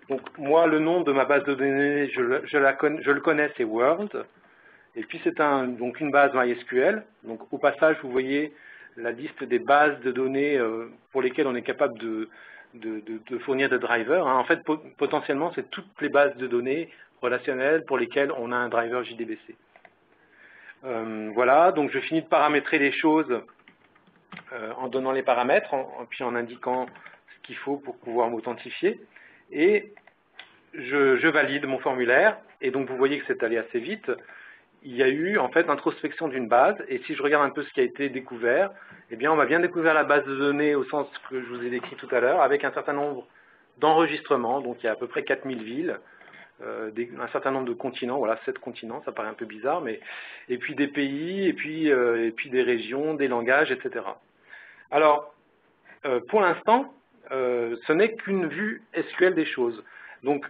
Donc moi, le nom de ma base de données, je le connais, c'est World. Et puis c'est donc une base MySQL. Donc au passage, vous voyez la liste des bases de données pour lesquelles on est capable de fournir des drivers. En fait, potentiellement, c'est toutes les bases de données relationnelles pour lesquelles on a un driver JDBC. Voilà, donc je finis de paramétrer les choses en donnant les paramètres, puis en indiquant ce qu'il faut pour pouvoir m'authentifier. Et je valide mon formulaire, et donc vous voyez que c'est allé assez vite. Il y a eu en fait introspection d'une base, et si je regarde un peu ce qui a été découvert, eh bien on va bien découvrir la base de données au sens que je vous ai décrit tout à l'heure, avec un certain nombre d'enregistrements, donc il y a à peu près 4000 villes, un certain nombre de continents, voilà, 7 continents, ça paraît un peu bizarre, mais et puis des pays, et puis des régions, des langages, etc. Alors, pour l'instant, ce n'est qu'une vue SQL des choses. Donc,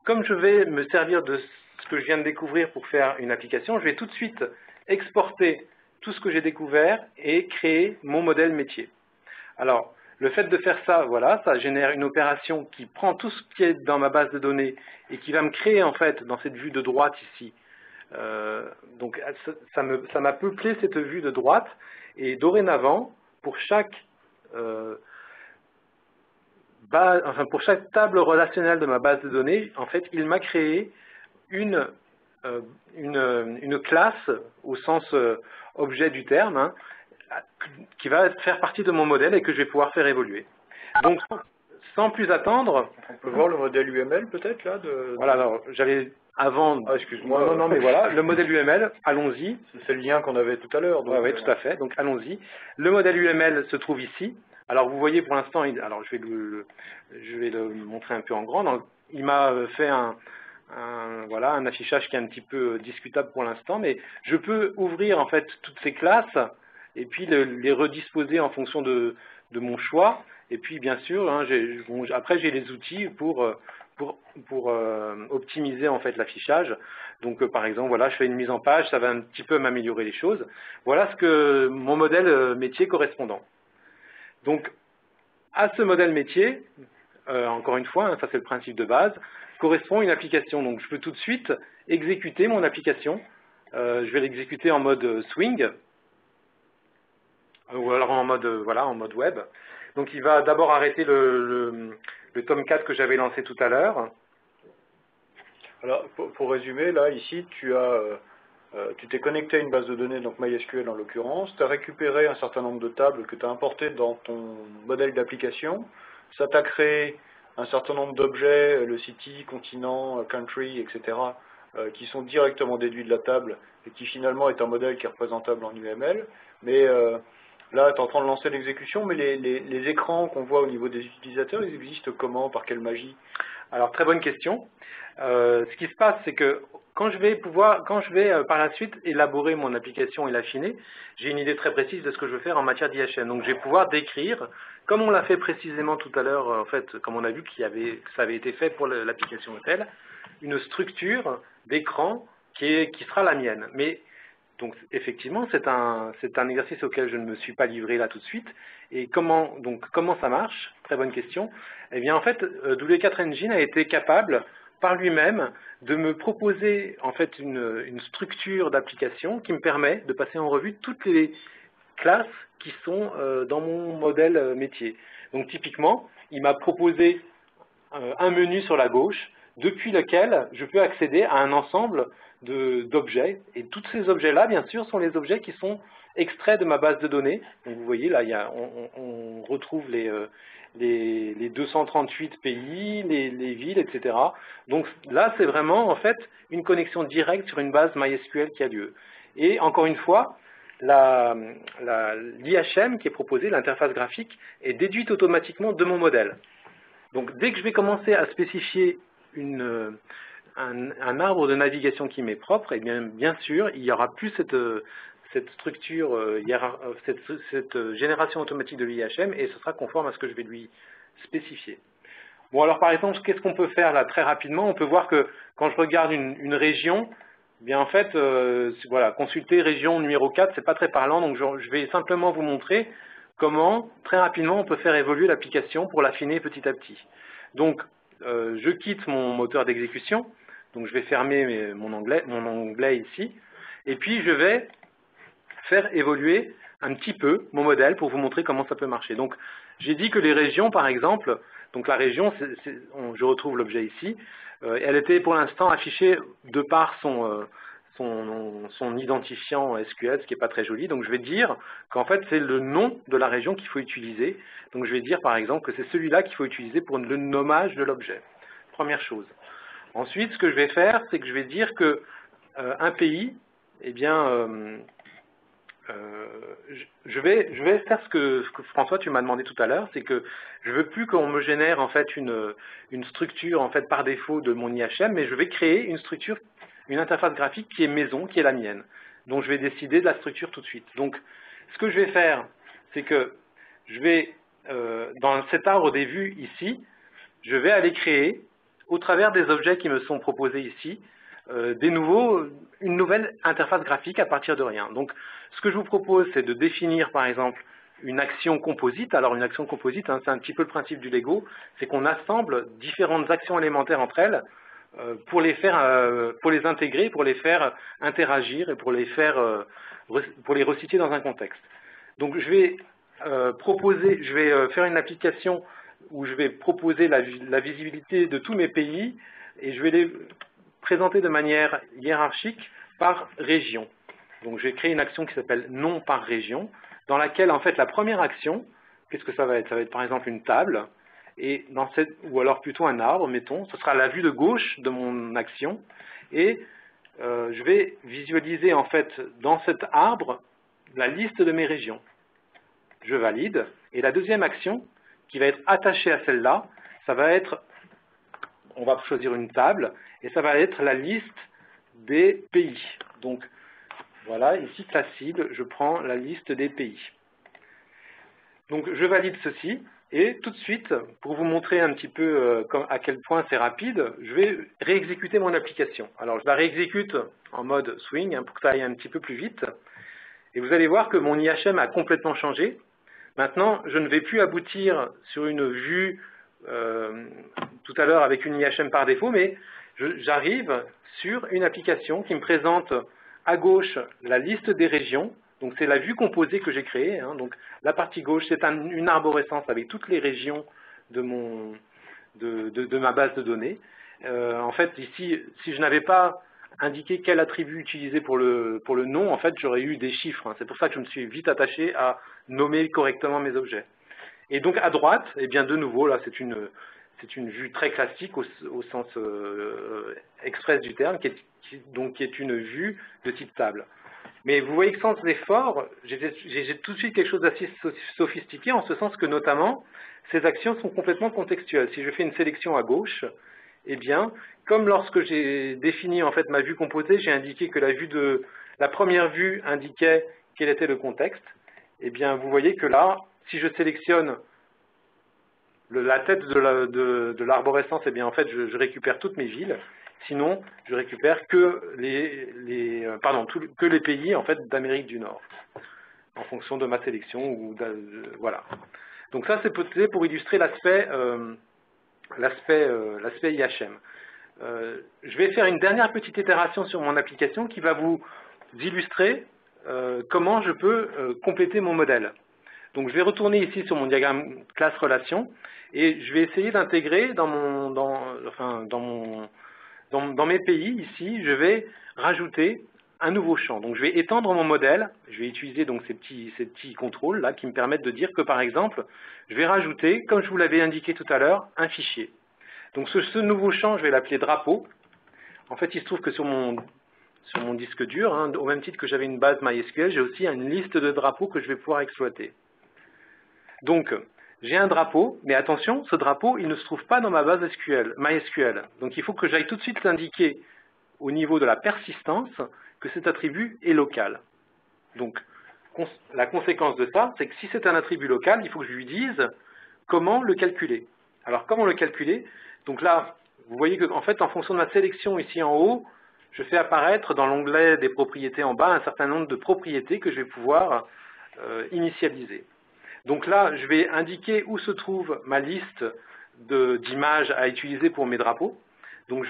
comme je vais me servir de ce que je viens de découvrir pour faire une application, je vais tout de suite exporter tout ce que j'ai découvert et créer mon modèle métier. Alors, le fait de faire ça, voilà, ça génère une opération qui prend tout ce qui est dans ma base de données et qui va me créer, en fait, dans cette vue de droite ici. Donc, ça m'a peuplé cette vue de droite, et dorénavant, pour chaque table relationnelle de ma base de données, en fait, il m'a créé une classe au sens objet du terme, hein, qui va faire partie de mon modèle et que je vais pouvoir faire évoluer. Donc, sans plus attendre... On peut voir le modèle UML peut-être là Voilà, alors j'avais avant... Ah, excuse-moi. Non, mais voilà, le modèle UML, allons-y. C'est le lien qu'on avait tout à l'heure. Oui, tout à fait, donc allons-y. Le modèle UML se trouve ici. Alors vous voyez pour l'instant, alors je vais le montrer un peu en grand. Donc, il m'a fait voilà, un affichage qui est un petit peu discutable pour l'instant, mais je peux ouvrir en fait toutes ces classes et puis les redisposer en fonction de mon choix. Et puis bien sûr, hein, après j'ai les outils pour optimiser en fait l'affichage. Donc par exemple, voilà, je fais une mise en page, ça va un petit peu m'améliorer les choses. Voilà ce que mon modèle métier correspondant. Donc à ce modèle métier, encore une fois, hein, ça c'est le principe de base, correspond une application. Donc je peux tout de suite exécuter mon application. Je vais l'exécuter en mode swing, ou alors en mode, voilà, en mode web. Donc il va d'abord arrêter le Tomcat que j'avais lancé tout à l'heure. Alors pour résumer, là ici tu t'es connecté à une base de données, donc MySQL en l'occurrence, tu as récupéré un certain nombre de tables que tu as importées dans ton modèle d'application, ça t'a créé un certain nombre d'objets, le city, continent, country, etc., qui sont directement déduits de la table et qui finalement est un modèle qui est représentable en UML. Mais là, tu es en train de lancer l'exécution, mais les écrans qu'on voit au niveau des utilisateurs, ils existent comment, par quelle magie? Alors, très bonne question. Ce qui se passe, c'est que quand je vais par la suite élaborer mon application et l'affiner, j'ai une idée très précise de ce que je veux faire en matière d'IHM. Donc, je vais pouvoir décrire, comme on l'a fait précisément tout à l'heure, en fait, comme on a vu que ça avait été fait pour l'application hôtel, une structure d'écran qui sera la mienne. Mais donc, effectivement, c'est un exercice auquel je ne me suis pas livré là tout de suite. Et comment ça marche? Très bonne question. Eh bien, en fait, W4 Engine a été capable par lui-même de me proposer en fait une structure d'application qui me permet de passer en revue toutes les classes qui sont dans mon modèle métier. Donc typiquement, il m'a proposé un menu sur la gauche depuis lequel je peux accéder à un ensemble d'objets. Et tous ces objets-là, bien sûr, sont les objets qui sont extraits de ma base de données. Donc vous voyez, là, on retrouve les 238 pays, les villes, etc. Donc là, c'est vraiment en fait une connexion directe sur une base MySQL qui a lieu. Et encore une fois, l'IHM qui est proposée, l'interface graphique, est déduite automatiquement de mon modèle. Donc dès que je vais commencer à spécifier un arbre de navigation qui m'est propre, et bien sûr, il n'y aura plus cette structure, cette génération automatique de l'IHM, et ce sera conforme à ce que je vais lui spécifier. Bon, alors par exemple, qu'est-ce qu'on peut faire là très rapidement? On peut voir que quand je regarde une région, bien en fait, voilà, consulter région numéro 4, c'est pas très parlant, donc je vais simplement vous montrer comment, très rapidement, on peut faire évoluer l'application pour l'affiner petit à petit. Donc, je quitte mon moteur d'exécution, donc je vais fermer mon onglet ici, et puis je vais faire évoluer un petit peu mon modèle pour vous montrer comment ça peut marcher. Donc, j'ai dit que les régions, par exemple, donc la région, je retrouve l'objet ici, elle était pour l'instant affichée de par son identifiant SQL, ce qui n'est pas très joli. Donc je vais dire qu'en fait c'est le nom de la région qu'il faut utiliser. Donc je vais dire par exemple que c'est celui-là qu'il faut utiliser pour le nommage de l'objet. Première chose. Ensuite, ce que je vais faire, c'est que je vais dire que un pays, eh bien, je vais faire ce que François, tu m'as demandé tout à l'heure, c'est que je veux plus qu'on me génère en fait une structure en fait par défaut de mon IHM, mais je vais créer une structure, une interface graphique qui est maison, qui est la mienne. Donc je vais décider de la structure tout de suite. Donc ce que je vais faire, c'est que je vais, dans cet arbre des vues ici, je vais aller créer, au travers des objets qui me sont proposés ici, une nouvelle interface graphique à partir de rien. Donc, ce que je vous propose, c'est de définir, par exemple, une action composite. Alors, une action composite, hein, c'est un petit peu le principe du Lego, c'est qu'on assemble différentes actions élémentaires entre elles pour les intégrer, pour les faire interagir et pour les resituer dans un contexte. Donc, je vais faire une application où je vais proposer la visibilité de tous mes pays et je vais les présenter de manière hiérarchique par région. Donc je vais créer une action qui s'appelle nom par région, dans laquelle en fait la première action, qu'est-ce que ça va être? Ça va être par exemple une table, et ou alors plutôt un arbre, mettons, ce sera la vue de gauche de mon action, et je vais visualiser en fait dans cet arbre la liste de mes régions. Je valide, et la deuxième action, qui va être attachée à celle-là, ça va être, on va choisir une table, et ça va être la liste des pays. Donc, voilà, ici, la cible, je prends la liste des pays. Donc, je valide ceci, et tout de suite, pour vous montrer un petit peu à quel point c'est rapide, je vais réexécuter mon application. Alors, je la réexécute en mode swing, hein, pour que ça aille un petit peu plus vite. Et vous allez voir que mon IHM a complètement changé. Maintenant, je ne vais plus aboutir sur une vue tout à l'heure avec une IHM par défaut, mais j'arrive sur une application qui me présente à gauche la liste des régions. Donc c'est la vue composée que j'ai créée. Hein. Donc la partie gauche, c'est une arborescence avec toutes les régions de ma base de données. En fait, ici, si je n'avais pas indiqué quel attribut utiliser pour le nom, en fait, j'aurais eu des chiffres. Hein. C'est pour ça que je me suis vite attaché à nommer correctement mes objets. Et donc à droite, eh bien de nouveau, là, c'est une vue très classique au sens express du terme, qui est une vue de type table. Mais vous voyez que sans effort, j'ai tout de suite quelque chose d'assez sophistiqué, en ce sens que notamment, ces actions sont complètement contextuelles. Si je fais une sélection à gauche, eh bien, comme lorsque j'ai défini en fait ma vue composée, j'ai indiqué que la première vue indiquait quel était le contexte, eh bien, vous voyez que là, si je sélectionne la tête de l'arborescence, eh bien, en fait, je récupère toutes mes villes. Sinon, je récupère que les pays en fait d'Amérique du Nord, en fonction de ma sélection voilà. Donc ça, c'est peut-être pour illustrer l'aspect IHM. Je vais faire une dernière petite itération sur mon application qui va vous illustrer comment je peux compléter mon modèle. Donc je vais retourner ici sur mon diagramme classe-relation et je vais essayer d'intégrer dans mes pays, ici, je vais rajouter un nouveau champ. Donc je vais étendre mon modèle, je vais utiliser donc ces petits contrôles là qui me permettent de dire que par exemple, je vais rajouter, comme je vous l'avais indiqué tout à l'heure, un fichier. Donc ce nouveau champ, je vais l'appeler drapeau. En fait, il se trouve que sur mon disque dur, hein, au même titre que j'avais une base MySQL, j'ai aussi une liste de drapeaux que je vais pouvoir exploiter. Donc, j'ai un drapeau, mais attention, ce drapeau, il ne se trouve pas dans ma base MySQL. Donc, il faut que j'aille tout de suite l'indiquer au niveau de la persistance que cet attribut est local. Donc, la conséquence de ça, c'est que si c'est un attribut local, il faut que je lui dise comment le calculer. Alors, comment le calculer? Donc là, vous voyez qu'en fait, en fonction de ma sélection ici en haut, je fais apparaître dans l'onglet des propriétés en bas un certain nombre de propriétés que je vais pouvoir initialiser. Donc là, je vais indiquer où se trouve ma liste d'images à utiliser pour mes drapeaux. Donc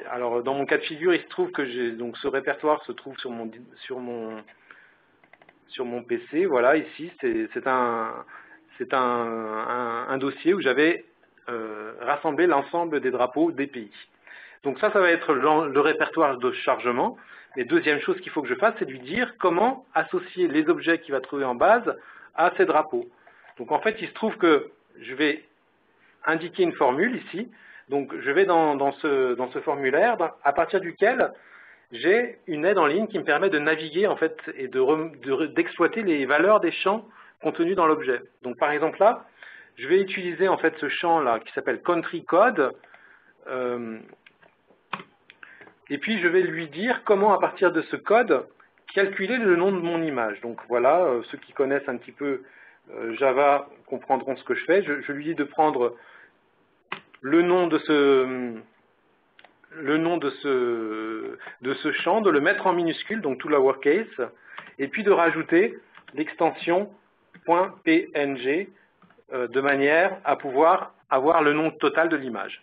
alors dans mon cas de figure, il se trouve que ce répertoire se trouve sur mon PC. Voilà, ici, c'est un dossier où j'avais rassemblé l'ensemble des drapeaux des pays. Donc ça va être le répertoire de chargement. Et deuxième chose qu'il faut que je fasse, c'est lui dire comment associer les objets qu'il va trouver en base à ces drapeaux. Donc en fait, il se trouve que je vais indiquer une formule ici. Donc je vais dans ce formulaire à partir duquel j'ai une aide en ligne qui me permet de naviguer en fait et d'exploiter les valeurs des champs contenus dans l'objet. Donc par exemple là, je vais utiliser en fait ce champ là qui s'appelle country code et puis je vais lui dire comment à partir de ce code calculer le nom de mon image. Donc voilà, ceux qui connaissent un petit peu Java comprendront ce que je fais. Je lui dis de prendre le nom de ce champ, de le mettre en minuscule, donc tout lowercase, et puis de rajouter l'extension .png de manière à pouvoir avoir le nom total de l'image.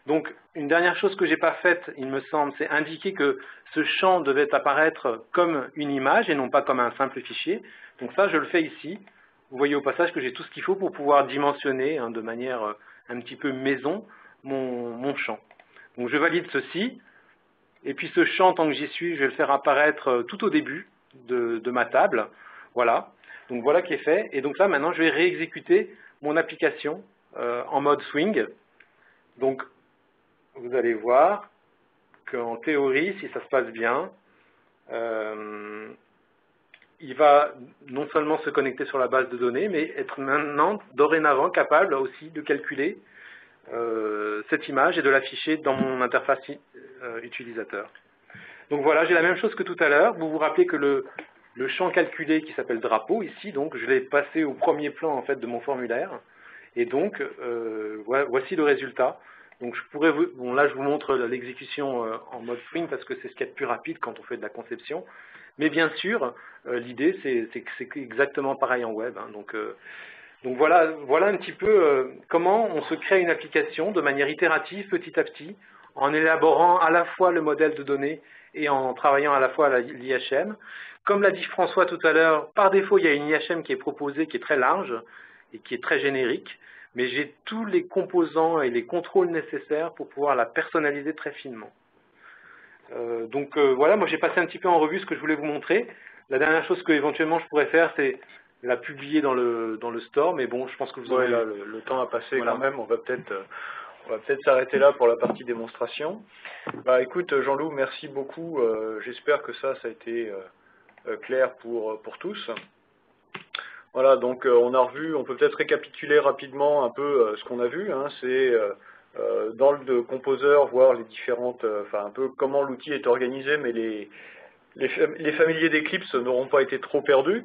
Donc, une dernière chose que je n'ai pas faite, il me semble, c'est indiquer que ce champ devait apparaître comme une image et non pas comme un simple fichier. Donc ça, je le fais ici. Vous voyez au passage que j'ai tout ce qu'il faut pour pouvoir dimensionner de manière un petit peu maison mon champ. Donc je valide ceci, et puis ce champ, tant que j'y suis, je vais le faire apparaître tout au début de ma table. Voilà. Donc voilà qui est fait. Et donc là, maintenant, je vais réexécuter mon application en mode swing. Donc, vous allez voir qu'en théorie, si ça se passe bien, il va non seulement se connecter sur la base de données, mais être maintenant, dorénavant, capable aussi de calculer cette image et de l'afficher dans mon interface utilisateur. Donc voilà, j'ai la même chose que tout à l'heure. Vous vous rappelez que le champ calculé qui s'appelle drapeau, ici, donc je l'ai passé au premier plan en fait, de mon formulaire. Et donc, voici le résultat. Donc je pourrais vous, bon là je vous montre l'exécution en mode swing parce que c'est ce qu'il y a de plus rapide quand on fait de la conception. Mais bien sûr, l'idée c'est exactement pareil en web. Hein. Donc voilà un petit peu comment on se crée une application de manière itérative, petit à petit, en élaborant à la fois le modèle de données et en travaillant à la fois à l'IHM. Comme l'a dit François tout à l'heure, par défaut, il y a une IHM qui est proposée, qui est très large et qui est très générique, mais j'ai tous les composants et les contrôles nécessaires pour pouvoir la personnaliser très finement. Voilà, moi j'ai passé un petit peu en revue ce que je voulais vous montrer. La dernière chose que éventuellement je pourrais faire, c'est la publier dans le store, mais bon, je pense que vous aurez... là, le temps a passé voilà. Quand même, on va peut-être s'arrêter là pour la partie démonstration. Bah écoute Jean-Loup, merci beaucoup, j'espère que ça a été clair pour tous. Voilà, donc on a revu, on peut peut-être récapituler rapidement un peu ce qu'on a vu, hein, c'est dans le Composer, voir les différentes, enfin un peu comment l'outil est organisé, mais les familiers d'Eclipse n'auront pas été trop perdus.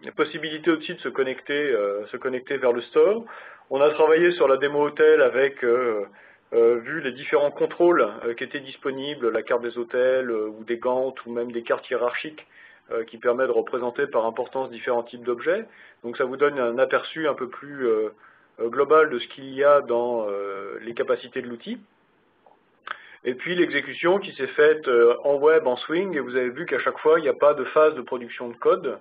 La possibilité aussi de se connecter vers le store. On a travaillé sur la démo hôtel avec vu les différents contrôles qui étaient disponibles, la carte des hôtels ou des Gantt ou même des cartes hiérarchiques qui permettent de représenter par importance différents types d'objets. Donc ça vous donne un aperçu un peu plus global de ce qu'il y a dans les capacités de l'outil. Et puis l'exécution qui s'est faite en web, en swing, et vous avez vu qu'à chaque fois, il n'y a pas de phase de production de code.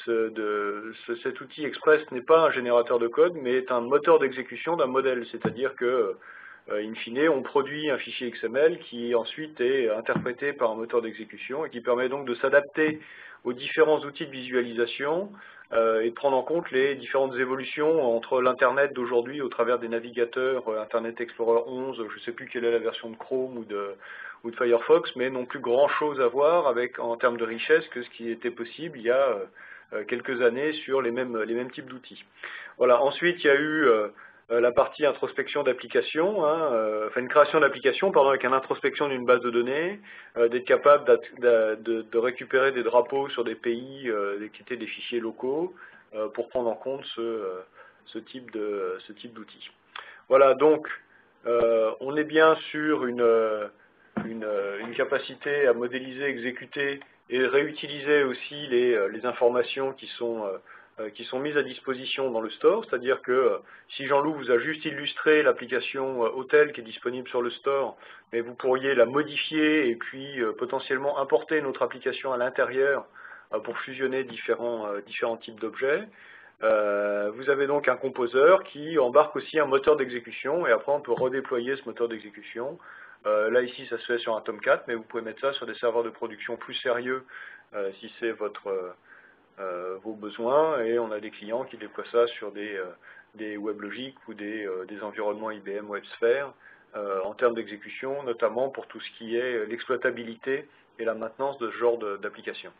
Cet outil Express n'est pas un générateur de code, mais est un moteur d'exécution d'un modèle, c'est-à-dire que, in fine, on produit un fichier XML qui ensuite est interprété par un moteur d'exécution et qui permet donc de s'adapter aux différents outils de visualisation et de prendre en compte les différentes évolutions entre l'Internet d'aujourd'hui au travers des navigateurs Internet Explorer 11, je ne sais plus quelle est la version de Chrome ou de Firefox, mais non plus grand-chose à voir avec, en termes de richesse que ce qui était possible il y a quelques années sur les mêmes types d'outils. Voilà. Ensuite, il y a eu la partie introspection d'application, hein, enfin une création d'application, pardon, avec une introspection d'une base de données, d'être capable de récupérer des drapeaux sur des pays qui étaient des fichiers locaux pour prendre en compte ce type d'outils. Voilà, donc on est bien sur une capacité à modéliser, exécuter et réutiliser aussi les informations qui sont mises à disposition dans le store, c'est-à-dire que si Jean-Loup vous a juste illustré l'application hôtel qui est disponible sur le store, mais vous pourriez la modifier et puis potentiellement importer notre application à l'intérieur pour fusionner différents types d'objets. Vous avez donc un composeur qui embarque aussi un moteur d'exécution et après on peut redéployer ce moteur d'exécution. Là ici ça se fait sur un Tomcat, mais vous pouvez mettre ça sur des serveurs de production plus sérieux si c'est vos besoins, et on a des clients qui déploient ça sur des WebLogic ou des environnements IBM WebSphere en termes d'exécution, notamment pour tout ce qui est l'exploitabilité et la maintenance de ce genre d'application.